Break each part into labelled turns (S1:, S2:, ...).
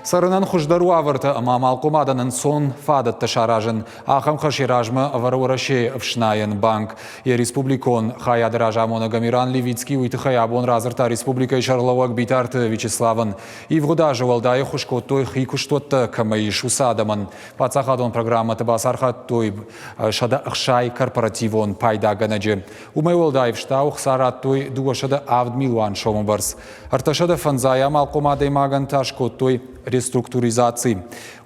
S1: Sarınan xujdaru avırtı ama malkumadanın son fadat taşarajın aham xaşirajmı avaruaraşe vşnayen bank. Je Respublikon hayad rajamona Gamiran Levitski uytı hayabon razırta Respublika Şarlovak bitartı Viçeslavın. İvgudajı valdayı xuşkotoy xikuştotta kamayış usadamın. Patsahadon programatı basarhattoy şada ıxşay korporativon payda ganacı. Umay valdayı vştau xsarattoy duaşada avd milwan şomubars. Artaşada fanzaya malkumaday magan taşkotoy реструктуризации.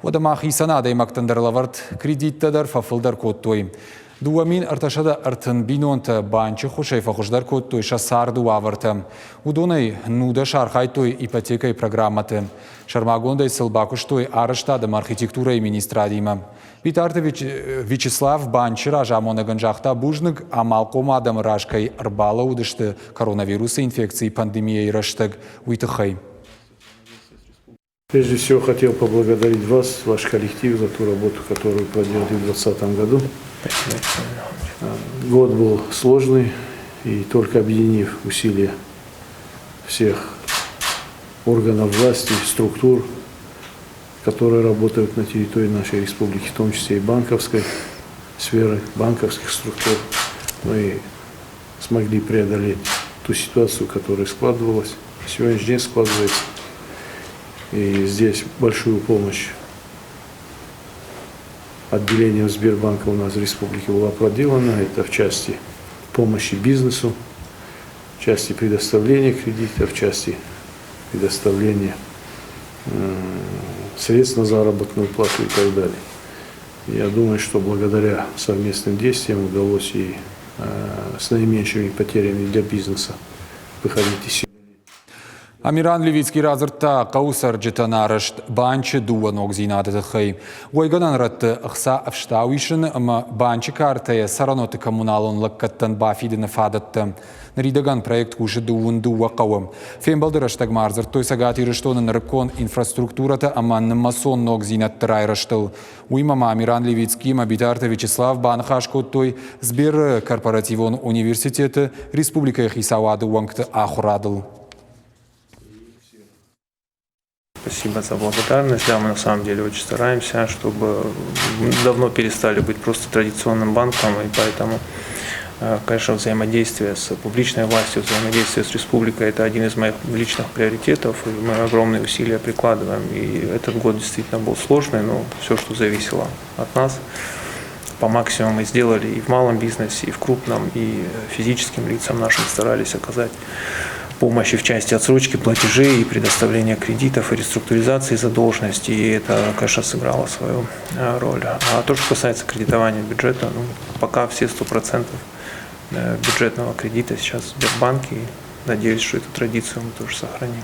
S1: Одамах и санадой мактандерлавард кредиттадар фафылдар коттой. Дуамин арташада артын бинонта банчы хушай фахуждар коттой шасарду аварта. Удонай нуда шархайтой ипотекой программаты. Шармагондай сылбакуштой арыштадым архитектура и министрадима. Витарты Вячеслав банчы ражамона ганжахта бужнык амалкомадам рашкай арбала удышты коронавируса инфекции пандемией раштаг уйтыхай.
S2: Прежде всего хотел поблагодарить вас, ваш коллектив, за ту работу, которую проделали в 2020 году. Год был сложный, и только объединив усилия всех органов власти, структур, которые работают на территории нашей республики, в том числе и банковской сферы, банковских структур, мы смогли преодолеть ту ситуацию, которая складывалась, сегодняшний день складывается. И здесь большую помощь отделением Сбербанка у нас в республике была проделана. Это в части помощи бизнесу, в части предоставления кредитов, в части предоставления средств на заработную плату и так далее. Я думаю, что благодаря совместным действиям удалось и с наименьшими потерями для бизнеса выходить из ситуации.
S1: Амиран Левицкий разырта каусар житанарышт банчы дуан огзинады дыхай. Ойганан ратты ықса авштауишын, ама банчы картая сараноты коммуналон лаккаттан бафидыны фадатты. Наридаган проект кушы дуын дуа қауым. Фембалдырыштаг марзыр той сагати рыштонын рыкон инфраструктурата аманны масон огзинатты райрыштыл. Уймама Амиран Левицкий мабитарты Вячеслав банхашкоттой Сбер корпоративон университеты Республика Хисавады уангты ахурадыл.
S3: Спасибо за благодарность. Да, мы на самом деле очень стараемся, чтобы давно перестали быть просто традиционным банком, и поэтому, конечно, взаимодействие с публичной властью, взаимодействие с республикой – это один из моих личных приоритетов, и мы огромные усилия прикладываем. И этот год действительно был сложный, но все, что зависело от нас, по максимуму мы сделали и в малом бизнесе, и в крупном, и физическим лицам нашим старались оказать помощи в части отсрочки платежей и предоставления кредитов и реструктуризации задолженности, и это, конечно, сыграло свою роль. А то, что касается кредитования бюджета, пока все 100% бюджетного кредита сейчас в Сбербанке, и надеюсь, что эту традицию мы тоже сохраним.